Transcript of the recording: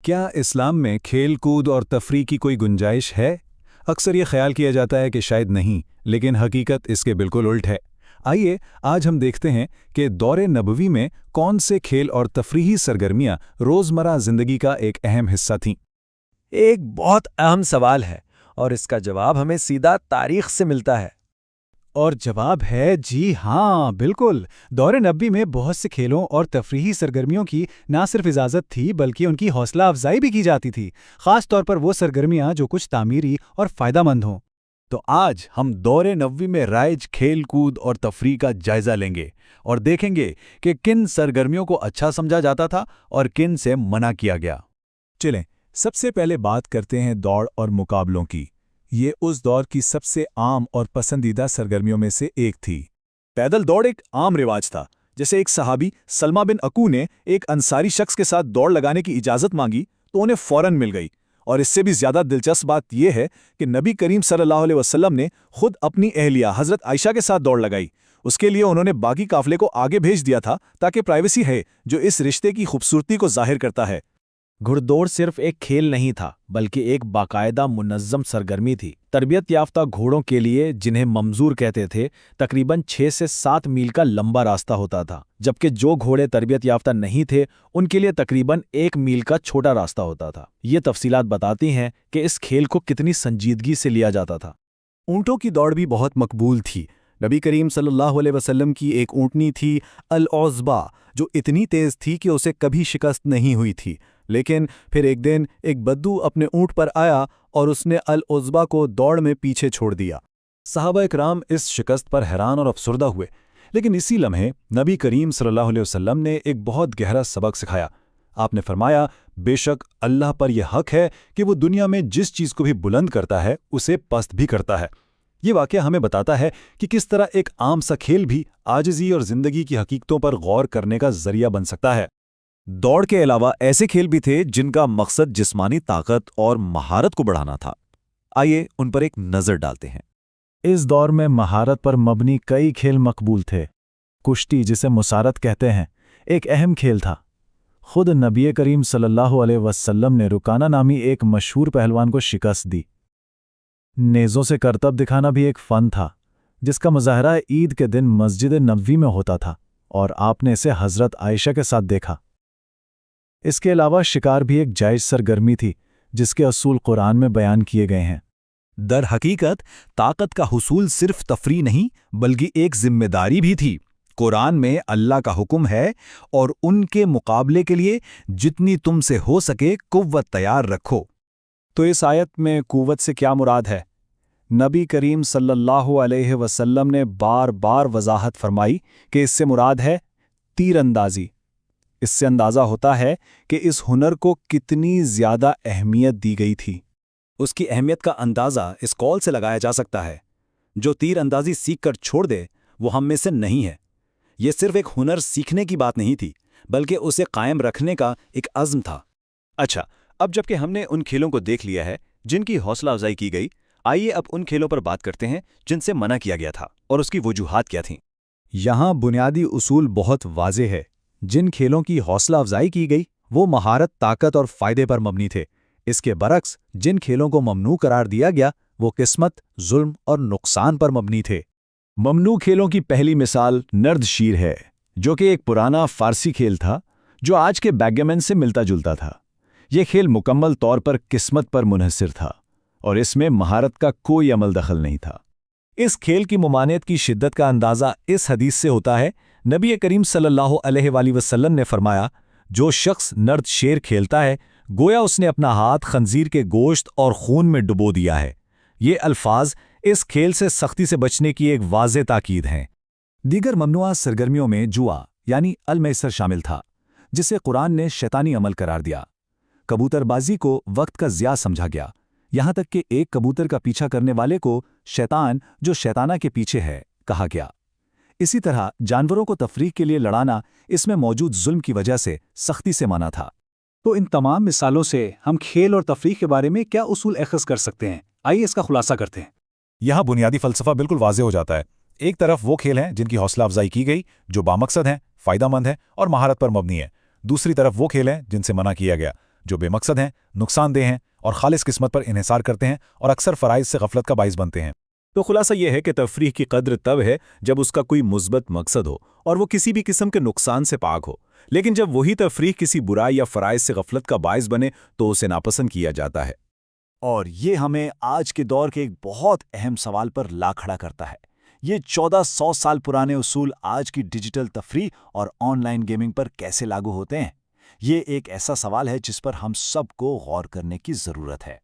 क्या इस्लाम में खेल कूद और तफरीह की कोई गुंजाइश है? अक्सर ये ख्याल किया जाता है कि शायद नहीं, लेकिन हकीकत इसके बिल्कुल उल्ट है। आइए आज हम देखते हैं कि दौरे नबवी में कौन से खेल और तफरीही सरगर्मियां रोज़मर्रा ज़िंदगी का एक अहम हिस्सा थीं। एक बहुत अहम सवाल है और इसका जवाब हमें सीधा तारीख से मिलता है। और जवाब है जी हाँ, बिल्कुल। दौरे नबवी में बहुत से खेलों और तफरीही सरगर्मियों की ना सिर्फ इजाज़त थी बल्कि उनकी हौसला अफजाई भी की जाती थी, ख़ास तौर पर वो सरगर्मियाँ जो कुछ तामीरी और फ़ायदामंद हों। तो आज हम दौरे नबवी में राइज खेल कूद और तफरीह का जायजा लेंगे और देखेंगे कि किन सरगर्मियों को अच्छा समझा जाता था और किन से मना किया गया। चलें, सबसे पहले बात करते हैं दौड़ और मुकाबलों की। ये उस दौर की सबसे आम और पसंदीदा सरगर्मियों में से एक थी। पैदल दौड़ एक आम रिवाज था। जैसे एक सहाबी सलमा बिन अकू ने एक अंसारी शख्स के साथ दौड़ लगाने की इजाज़त मांगी तो उन्हें फ़ौरन मिल गई। और इससे भी ज़्यादा दिलचस्प बात यह है कि नबी करीम सल्लल्लाहु अलैहि वसल्लम ने खुद अपनी अहलिया हज़रत आयशा के साथ दौड़ लगाई। उसके लिए उन्होंने बाकी काफ़िले को आगे भेज दिया था ताकि प्राइवेसी है जो इस रिश्ते की खूबसूरती को जाहिर करता है। घुड़दौड़ सिर्फ एक खेल नहीं था बल्कि एक बाकायदा मुनज़्ज़म सरगर्मी थी। तरबियत याफ्ता घोड़ों के लिए, जिन्हें ममजूर कहते थे, तकरीबन 6 से 7 मील का लंबा रास्ता होता था, जबकि जो घोड़े तरबियत याफ्ता नहीं थे उनके लिए तकरीबन 1 मील का छोटा रास्ता होता था। ये तफसीलात बताती हैं कि इस खेल को कितनी संजीदगी से लिया जाता था। ऊँटों की दौड़ भी बहुत मकबूल थी। नबी करीम सल्लल्लाहु अलैहि वसल्लम की एक ऊँटनी थी अल-औज़बा, जो इतनी तेज़ थी कि उसे कभी शिकस्त नहीं हुई थी। लेकिन फिर एक दिन एक बद्दू अपने ऊँट पर आया और उसने अल-औज़बा को दौड़ में पीछे छोड़ दिया। सहाबा इकराम इस शिकस्त पर हैरान और अफसुर्दा हुए, लेकिन इसी लम्हे नबी करीम सल्लल्लाहु अलैहि वसल्लम ने एक बहुत गहरा सबक सिखाया। आपने फरमाया, बेशक अल्लाह पर यह हक है कि वो दुनिया में जिस चीज़ को भी बुलंद करता है उसे पस्त भी करता है। ये वाक़या हमें बताता है कि किस तरह एक आम सा खेल भी आजिज़ी और ज़िंदगी की हकीकतों पर गौर करने का ज़रिया बन सकता है। दौड़ के अलावा ऐसे खेल भी थे जिनका मकसद जिस्मानी ताकत और महारत को बढ़ाना था। आइए उन पर एक नज़र डालते हैं। इस दौर में महारत पर मबनी कई खेल मकबूल थे। कुश्ती, जिसे मुसारत कहते हैं, एक अहम खेल था। खुद नबी करीम सल्लल्लाहु अलैहि वसल्लम ने रुकाना नामी एक मशहूर पहलवान को शिकस्त दी। नेज़ों से करतब दिखाना भी एक फ़न था, जिसका मुजाहरा ईद के दिन मस्जिद नबवी में होता था और आपने इसे हज़रत आयशा के साथ देखा। इसके अलावा शिकार भी एक जायज़ सरगर्मी थी, जिसके असूल कुरान में बयान किए गए हैं। दर हकीकत ताकत का हुसूल सिर्फ तफरी नहीं बल्कि एक जिम्मेदारी भी थी। कुरान में अल्लाह का हुक्म है, और उनके मुकाबले के लिए जितनी तुमसे हो सके कुव्वत तैयार रखो। तो इस आयत में कुव्वत से क्या मुराद है? नबी करीम सल्लल्लाहु अलैहि वसल्लम ने बार बार वजाहत फरमाई कि इससे मुराद है तीरंदाजी। इससे अंदाज़ा होता है कि इस हुनर को कितनी ज़्यादा अहमियत दी गई थी। उसकी अहमियत का अंदाज़ा इस कौल से लगाया जा सकता है, जो तीर अंदाजी सीख कर छोड़ दे वो हम में से नहीं है। ये सिर्फ एक हुनर सीखने की बात नहीं थी बल्कि उसे कायम रखने का एक अज़्म था। अच्छा, अब जबकि हमने उन खेलों को देख लिया है जिनकी हौसला अफजाई की गई, आइए अब उन खेलों पर बात करते हैं जिनसे मना किया गया था और उसकी वजूहात क्या थीं। यहाँ बुनियादी उसूल बहुत वाज़ेह है। जिन खेलों की हौसला अफजाई की गई वो महारत, ताकत और फ़ायदे पर मबनी थे। इसके बरक्स जिन खेलों को ममनू करार दिया गया वो किस्मत, जुल्म और नुकसान पर मबनी थे। ममनू खेलों की पहली मिसाल नर्दशीर है, जो कि एक पुराना फ़ारसी खेल था जो आज के बैकगैमन से मिलता जुलता था। यह खेल मुकम्मल तौर पर किस्मत पर मुनहसिर था और इसमें महारत का कोई अमल दखल नहीं था। इस खेल की मुमानियत की शिद्दत का अंदाज़ा इस हदीस से होता है। नबी करीम सल्लल्लाहु अलैहि वसल्लम ने फरमाया, जो शख्स नर्द शेर खेलता है गोया उसने अपना हाथ खंजीर के गोश्त और खून में डुबो दिया है। ये अल्फाज इस खेल से सख्ती से बचने की एक वाज़ेह ताकीद हैं। दीगर ममनुआ सरगर्मियों में जुआ यानी अल-मैसर शामिल था, जिसे कुरान ने शैतानी अमल करार दिया। कबूतरबाजी को वक्त का ज़िया समझा गया, यहाँ तक कि एक कबूतर का पीछा करने वाले को शैतान जो शैताना के पीछे है कहा गया। इसी तरह जानवरों को तफरीक के लिए लड़ाना इसमें मौजूद जुल्म की वजह से सख्ती से माना था। तो इन तमाम मिसालों से हम खेल और तफरीक के बारे में क्या उसूल अख़ज़ कर सकते हैं? आइए इसका खुलासा करते हैं। यहाँ बुनियादी फ़लसफ़ा बिल्कुल वाज़ेह हो जाता है। एक तरफ वो खेल हैं जिनकी हौसला अफजाई की गई, जो बामकसद हैं, फ़ायदामंद हैं और महारत पर मबनी है। दूसरी तरफ वो खेल हैं जिनसे मना किया गया, जो बेमकसद हैं, नुकसानदेह हैं और खालिस किस्मत पर इन्हिसार करते हैं और अक्सर फ़राइज़ से गफलत का बाइस बनते हैं। तो खुलासा यह है कि तफरीह की कद्र तब है जब उसका कोई मुस्बत मकसद हो और वो किसी भी किस्म के नुकसान से पाक हो। लेकिन जब वही तफरीह किसी बुराई या फ़राइज़ से गफलत का बाइस बने तो उसे नापसंद किया जाता है। और ये हमें आज के दौर के एक बहुत अहम सवाल पर ला खड़ा करता है। ये 1400 साल पुराने उसूल आज की डिजिटल तफरीह और ऑनलाइन गेमिंग पर कैसे लागू होते हैं? ये एक ऐसा सवाल है जिस पर हम सबको गौर करने की ज़रूरत है।